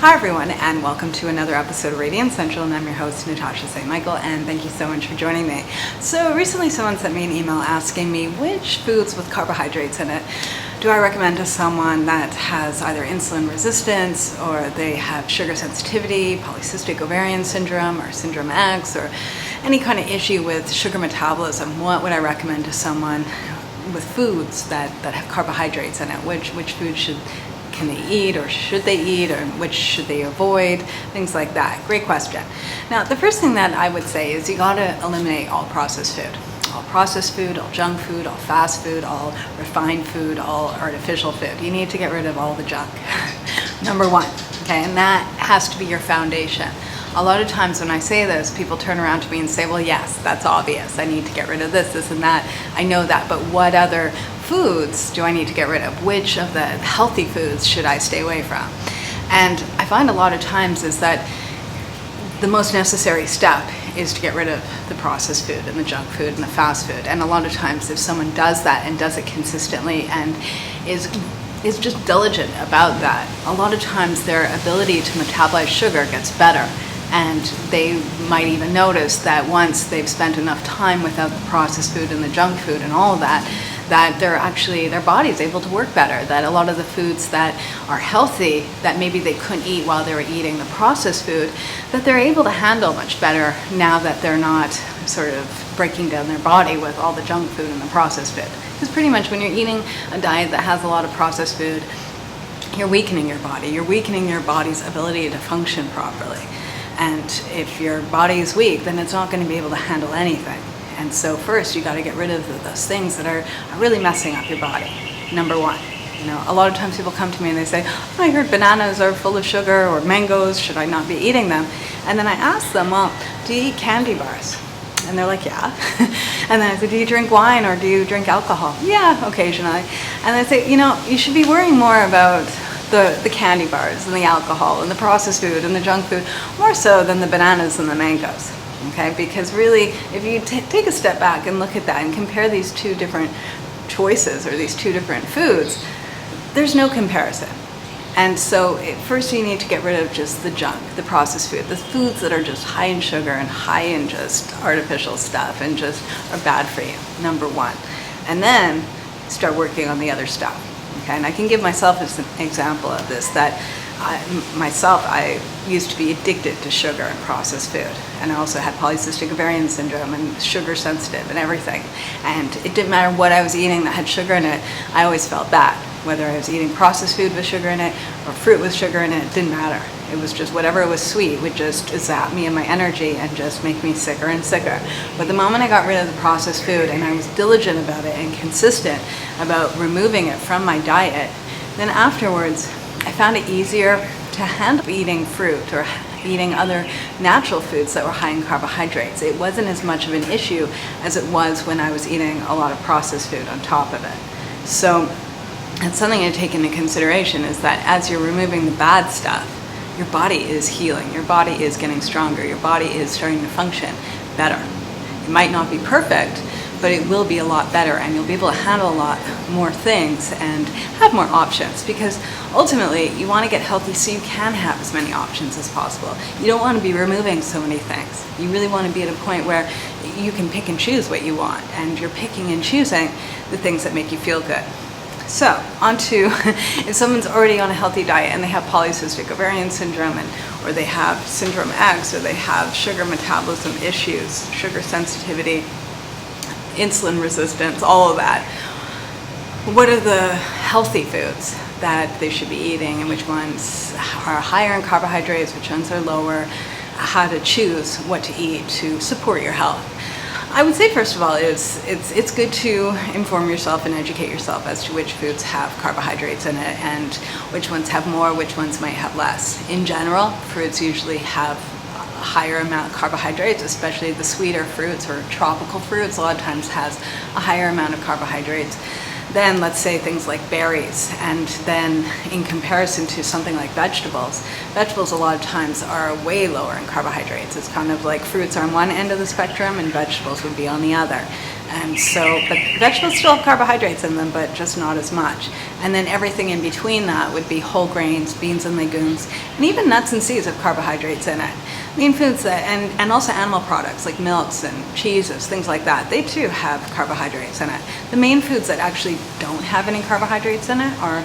Hi everyone, and welcome to another episode of Radiant Central, and I'm your host Natasha St. Michael, and thank you so much for joining me. So recently someone sent me an email asking me which foods with carbohydrates in it do I recommend to someone that has either insulin resistance, or they have sugar sensitivity, polycystic ovarian syndrome, or syndrome X, or any kind of issue with sugar metabolism. What would I recommend to someone with foods that have carbohydrates in it? Which foods can they eat, or should they eat, or which should they avoid? Things like that. Great question. Now, the first thing that I would say is you gotta eliminate all processed food. All processed food, all junk food, all fast food, all refined food, all artificial food. You need to get rid of all the junk. Number one, okay, and that has to be your foundation. A lot of times when I say this, people turn around to me and say, well, yes, that's obvious. I need to get rid of this, and that. I know that, but what other foods do I need to get rid of? Which of the healthy foods should I stay away from? And I find a lot of times is that the most necessary step is to get rid of the processed food and the junk food and the fast food. And a lot of times if someone does that and does it consistently and is just diligent about that, a lot of times their ability to metabolize sugar gets better. And they might even notice that once they've spent enough time without the processed food and the junk food and all of that, that their body's able to work better, that a lot of the foods that are healthy that maybe they couldn't eat while they were eating the processed food, that they're able to handle much better now that they're not sort of breaking down their body with all the junk food and the processed food. Because pretty much when you're eating a diet that has a lot of processed food, you're weakening your body. You're weakening your body's ability to function properly. And if your body is weak, then it's not going to be able to handle anything. And so first, you got to get rid of those things that are really messing up your body. Number one. You know, a lot of times people come to me and they say, oh, I heard bananas are full of sugar, or mangoes, should I not be eating them? And then I ask them, well, do you eat candy bars? And they're like, yeah. And then I say, do you drink wine, or do you drink alcohol? Yeah, occasionally. And I say, you know, you should be worrying more about the candy bars and the alcohol and the processed food and the junk food, more so than the bananas and the mangoes. Okay, because really, if you take a step back and look at that and compare these two different choices or these two different foods, there's no comparison. And so first you need to get rid of just the junk, the processed food, the foods that are just high in sugar and high in just artificial stuff and just are bad for you, number one. And then start working on the other stuff. Okay, and I can give myself as an example of this, that I used to be addicted to sugar and processed food. And I also had polycystic ovarian syndrome and sugar sensitive and everything. And it didn't matter what I was eating that had sugar in it, I always felt bad. Whether I was eating processed food with sugar in it or fruit with sugar in it, it didn't matter. It was just whatever was sweet would just zap me and my energy and just make me sicker and sicker. But the moment I got rid of the processed food and I was diligent about it and consistent about removing it from my diet, then afterwards I found it easier to handle eating fruit or eating other natural foods that were high in carbohydrates. It wasn't as much of an issue as it was when I was eating a lot of processed food on top of it. So that's something to take into consideration, is that as you're removing the bad stuff, your body is healing, your body is getting stronger, your body is starting to function better. It might not be perfect, but it will be a lot better, and you'll be able to handle a lot more things and have more options, because ultimately you want to get healthy so you can have as many options as possible. You don't want to be removing so many things. You really want to be at a point where you can pick and choose what you want, and you're picking and choosing the things that make you feel good. So, on to if someone's already on a healthy diet and they have polycystic ovarian syndrome, or they have syndrome X, or they have sugar metabolism issues, sugar sensitivity, insulin resistance, all of that, what are the healthy foods that they should be eating, and which ones are higher in carbohydrates, which ones are lower, how to choose what to eat to support your health? I would say, first of all, it's good to inform yourself and educate yourself as to which foods have carbohydrates in it and which ones have more, which ones might have less. In general, fruits usually have a higher amount of carbohydrates, especially the sweeter fruits or tropical fruits a lot of times has a higher amount of carbohydrates than, let's say, things like berries. And then in comparison to something like vegetables a lot of times are way lower in carbohydrates. It's kind of like fruits are on one end of the spectrum and vegetables would be on the other. And so, but vegetables still have carbohydrates in them, but just not as much. And then everything in between that would be whole grains, beans and legumes, and even nuts and seeds have carbohydrates in it. Lean foods that, and also animal products like milks and cheeses, things like that, they too have carbohydrates in it. The main foods that actually don't have any carbohydrates in it are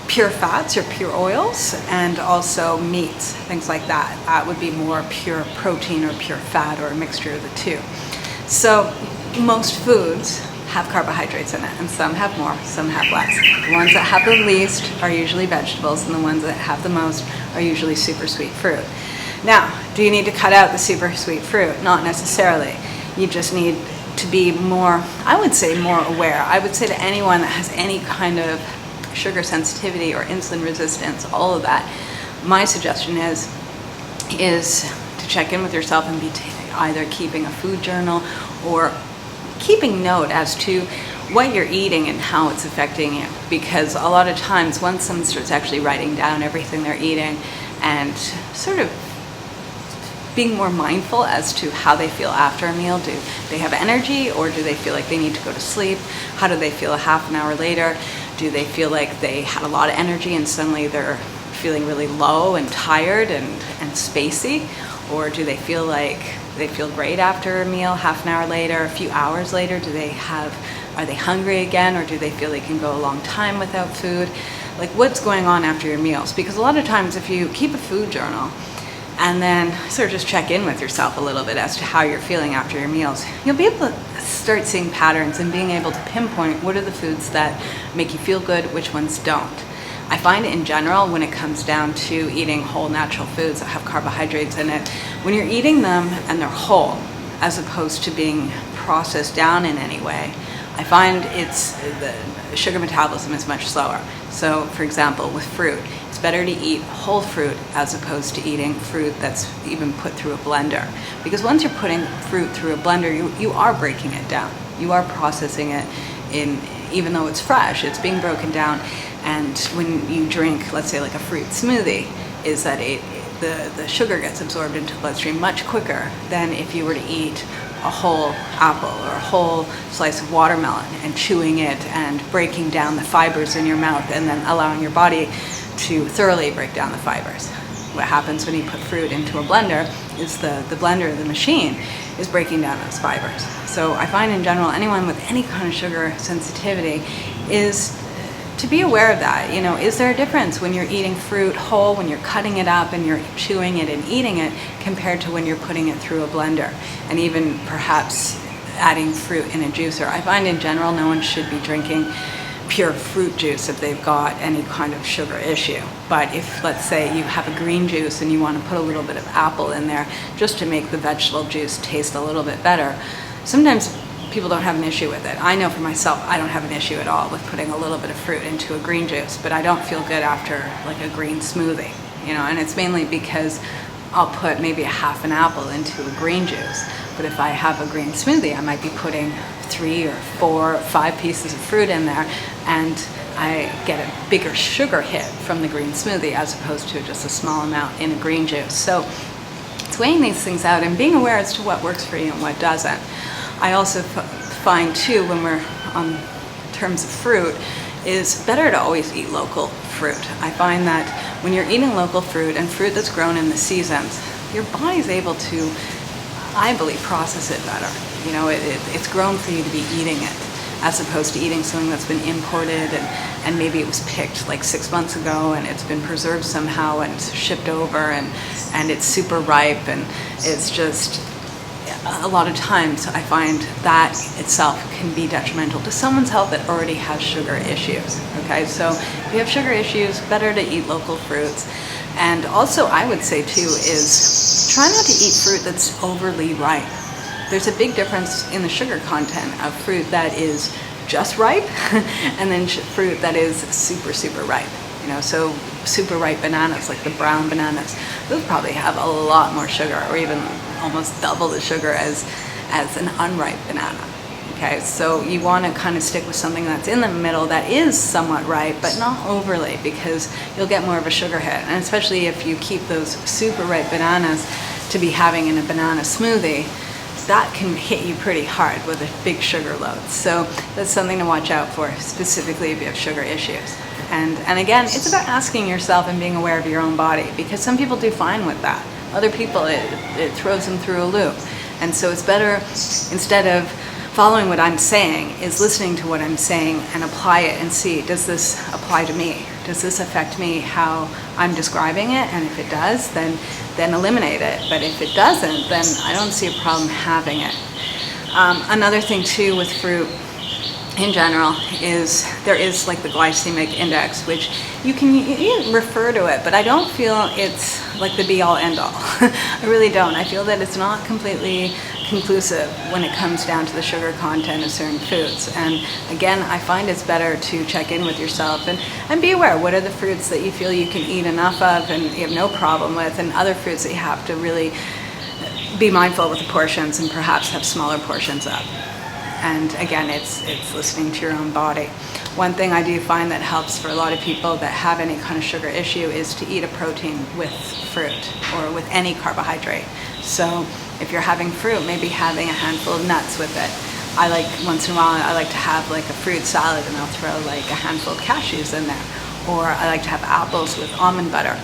pure fats or pure oils, and also meats, things like that. That would be more pure protein or pure fat or a mixture of the two. So most foods have carbohydrates in it, and some have more, some have less. The ones that have the least are usually vegetables, and the ones that have the most are usually super sweet fruit. Now, do you need to cut out the super sweet fruit? Not necessarily. You just need to be more, I would say more aware. I would say to anyone that has any kind of sugar sensitivity or insulin resistance, all of that, my suggestion is to check in with yourself and be either keeping a food journal or keeping note as to what you're eating and how it's affecting you. Because a lot of times once someone starts actually writing down everything they're eating and sort of being more mindful as to how they feel after a meal, do they have energy or do they feel like they need to go to sleep? How do they feel a half an hour later? Do they feel like they had a lot of energy and suddenly they're feeling really low and tired and spacey? Or do they feel like they feel great after a meal, half an hour later, a few hours later? Are they hungry again, or do they feel they can go a long time without food? Like, what's going on after your meals? Because a lot of times if you keep a food journal and then sort of just check in with yourself a little bit as to how you're feeling after your meals, you'll be able to start seeing patterns and being able to pinpoint what are the foods that make you feel good, which ones don't. I find in general, when it comes down to eating whole natural foods that have carbohydrates in it, when you're eating them and they're whole, as opposed to being processed down in any way, I find the sugar metabolism is much slower. So for example, with fruit, it's better to eat whole fruit as opposed to eating fruit that's even put through a blender. Because once you're putting fruit through a blender, you are breaking it down. You are processing it even though it's fresh, it's being broken down. And when you drink, let's say like a fruit smoothie, is that the sugar gets absorbed into the bloodstream much quicker than if you were to eat a whole apple or a whole slice of watermelon and chewing it and breaking down the fibers in your mouth and then allowing your body to thoroughly break down the fibers. What happens when you put fruit into a blender is the blender, the machine, is breaking down those fibers. So I find in general, anyone with any kind of sugar sensitivity is to be aware of that. You know, is there a difference when you're eating fruit whole, when you're cutting it up and you're chewing it and eating it, compared to when you're putting it through a blender and even perhaps adding fruit in a juicer? I find in general no one should be drinking pure fruit juice if they've got any kind of sugar issue. But if, let's say, you have a green juice and you want to put a little bit of apple in there just to make the vegetable juice taste a little bit better, sometimes people don't have an issue with it. I know for myself, I don't have an issue at all with putting a little bit of fruit into a green juice, but I don't feel good after like a green smoothie, you know, and it's mainly because I'll put maybe a half an apple into a green juice. But if I have a green smoothie, I might be putting 3 or 4 or 5 pieces of fruit in there, and I get a bigger sugar hit from the green smoothie as opposed to just a small amount in a green juice. So it's weighing these things out and being aware as to what works for you and what doesn't. I also find too, when we're on terms of fruit, is better to always eat local fruit. I find that when you're eating local fruit and fruit that's grown in the seasons, your body's able to, I believe, process it better. You know, it's grown for you to be eating it, as opposed to eating something that's been imported and maybe it was picked like 6 months ago and it's been preserved somehow and shipped over and it's super ripe, and it's just, a lot of times I find that itself can be detrimental to someone's health that already has sugar issues. Okay, so if you have sugar issues, better to eat local fruits. And also I would say too is try not to eat fruit that's overly ripe. There's a big difference in the sugar content of fruit that is just ripe and then fruit that is super, super ripe. You know, so super ripe bananas, like the brown bananas, those probably have a lot more sugar, or even almost double the sugar as an unripe banana. Okay, so you want to kind of stick with something that's in the middle that is somewhat ripe, but not overly, because you'll get more of a sugar hit. And especially if you keep those super ripe bananas to be having in a banana smoothie, that can hit you pretty hard with a big sugar load. So that's something to watch out for, specifically if you have sugar issues. And again, it's about asking yourself and being aware of your own body, because some people do fine with that. Other people, it throws them through a loop. And so it's better, instead of following what I'm saying, is listening to what I'm saying and apply it and see, does this apply to me? Does this affect me how I'm describing it? And if it does, then eliminate it. But if it doesn't, then I don't see a problem having it. Another thing too with fruit in general is there is like the glycemic index, which you can refer to it, but I don't feel it's like the be all end all. I really don't. I feel that it's not completely conclusive when it comes down to the sugar content of certain foods. And again, I find it's better to check in with yourself and be aware, what are the fruits that you feel you can eat enough of and you have no problem with, and other fruits that you have to really be mindful with the portions and perhaps have smaller portions of. And again, it's listening to your own body. One thing I do find that helps for a lot of people that have any kind of sugar issue is to eat a protein with fruit or with any carbohydrate. So if you're having fruit, maybe having a handful of nuts with it. I like, once in a while, I like to have like a fruit salad and I'll throw like a handful of cashews in there. Or I like to have apples with almond butter.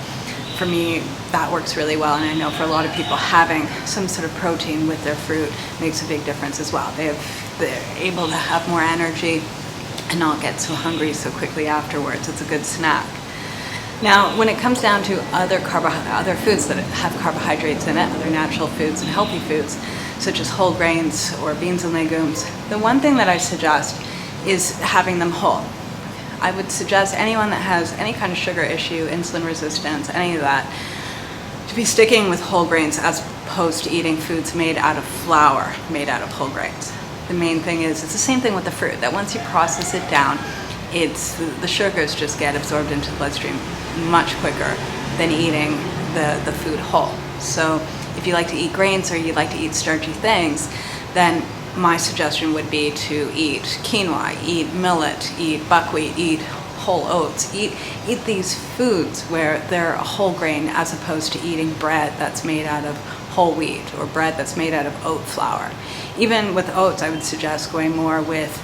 For me, that works really well, and I know for a lot of people, having some sort of protein with their fruit makes a big difference as well. They're able to have more energy and not get so hungry so quickly afterwards. It's a good snack. Now, when it comes down to other foods that have carbohydrates in it, other natural foods and healthy foods, such as whole grains or beans and legumes, the one thing that I suggest is having them whole. I would suggest anyone that has any kind of sugar issue, insulin resistance, any of that, to be sticking with whole grains as opposed to eating foods made out of flour, made out of whole grains. The main thing is, it's the same thing with the fruit, that once you process it down, the sugars just get absorbed into the bloodstream much quicker than eating the food whole. So if you like to eat grains or you like to eat starchy things, then my suggestion would be to eat quinoa, eat millet, eat buckwheat, eat whole oats, eat these foods where they're a whole grain, as opposed to eating bread that's made out of whole wheat or bread that's made out of oat flour. Even with oats, I would suggest going more with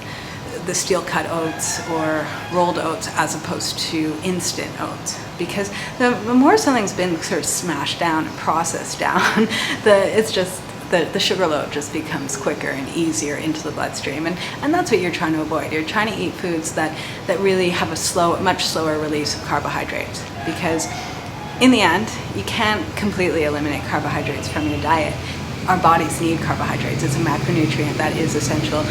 the steel cut oats or rolled oats as opposed to instant oats, because the more something's been sort of smashed down and processed down, the sugar load just becomes quicker and easier into the bloodstream, and that's what you're trying to avoid. You're trying to eat foods that really have a much slower release of carbohydrates, because in the end, you can't completely eliminate carbohydrates from your diet. Our bodies need carbohydrates. It's a macronutrient that is essential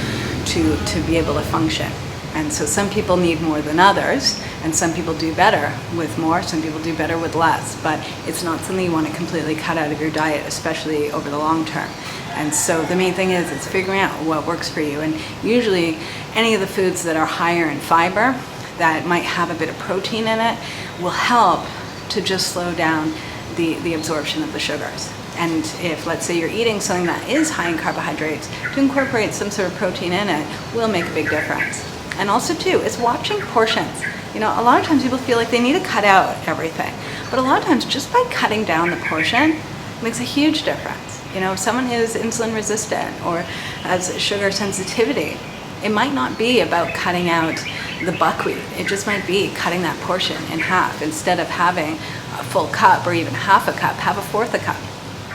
to be able to function. And so some people need more than others, and some people do better with more, some people do better with less, but it's not something you want to completely cut out of your diet, especially over the long term. And so the main thing is figuring out what works for you. And usually any of the foods that are higher in fiber, that might have a bit of protein in it, will help to just slow down the absorption of the sugars. And if, let's say, you're eating something that is high in carbohydrates, to incorporate some sort of protein in it will make a big difference. And also too, is watching portions. You know, a lot of times people feel like they need to cut out everything, but a lot of times just by cutting down the portion makes a huge difference. You know, if someone is insulin resistant or has sugar sensitivity, it might not be about cutting out the buckwheat. It just might be cutting that portion in half. Instead of having a full cup or even half a cup, have a fourth a cup.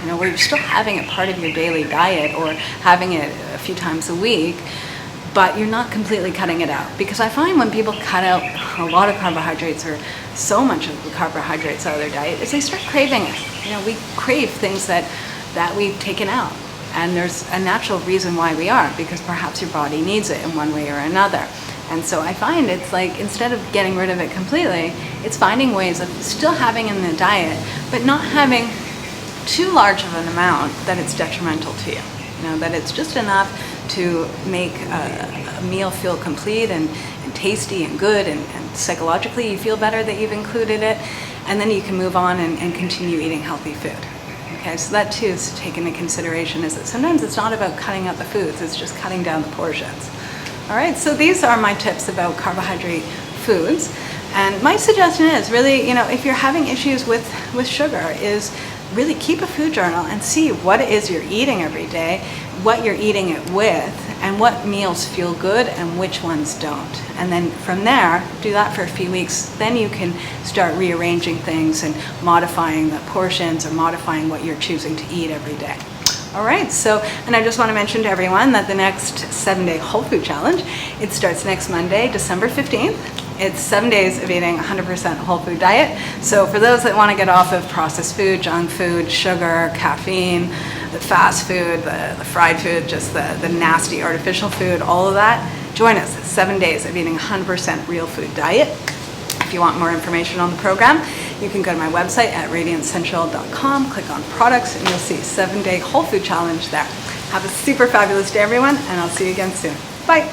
You know, where you're still having it part of your daily diet or having it a few times a week, but you're not completely cutting it out. Because I find when people cut out a lot of carbohydrates or so much of the carbohydrates out of their diet, is they start craving it. You know, we crave things that we've taken out. And there's a natural reason why we are, because perhaps your body needs it in one way or another. And so I find it's like, instead of getting rid of it completely, it's finding ways of still having in the diet, but not having too large of an amount that it's detrimental to you. You know, that it's just enough to make a meal feel complete and tasty and good, and psychologically you feel better that you've included it, and then you can move on and continue eating healthy food. Okay, so that too is taken into consideration, is that sometimes it's not about cutting out the foods, it's just cutting down the portions. All right, so these are my tips about carbohydrate foods. And my suggestion is really, you know, if you're having issues with sugar, is really keep a food journal and see what it is you're eating every day, what you're eating it with and what meals feel good and which ones don't. And then from there, do that for a few weeks. Then you can start rearranging things and modifying the portions or modifying what you're choosing to eat every day. All right, so, and I just want to mention to everyone that the next 7-day whole food challenge, it starts next Monday, December 15th. It's 7 days of eating 100% whole food diet. So for those that want to get off of processed food, junk food, sugar, caffeine, the fast food, the fried food, just the nasty artificial food, all of that, join us. It's 7 days of eating 100% real food diet. If you want more information on the program, you can go to my website at radiantcentral.com, click on products, and you'll see 7-day whole food challenge there. Have a super fabulous day, everyone, and I'll see you again soon. Bye.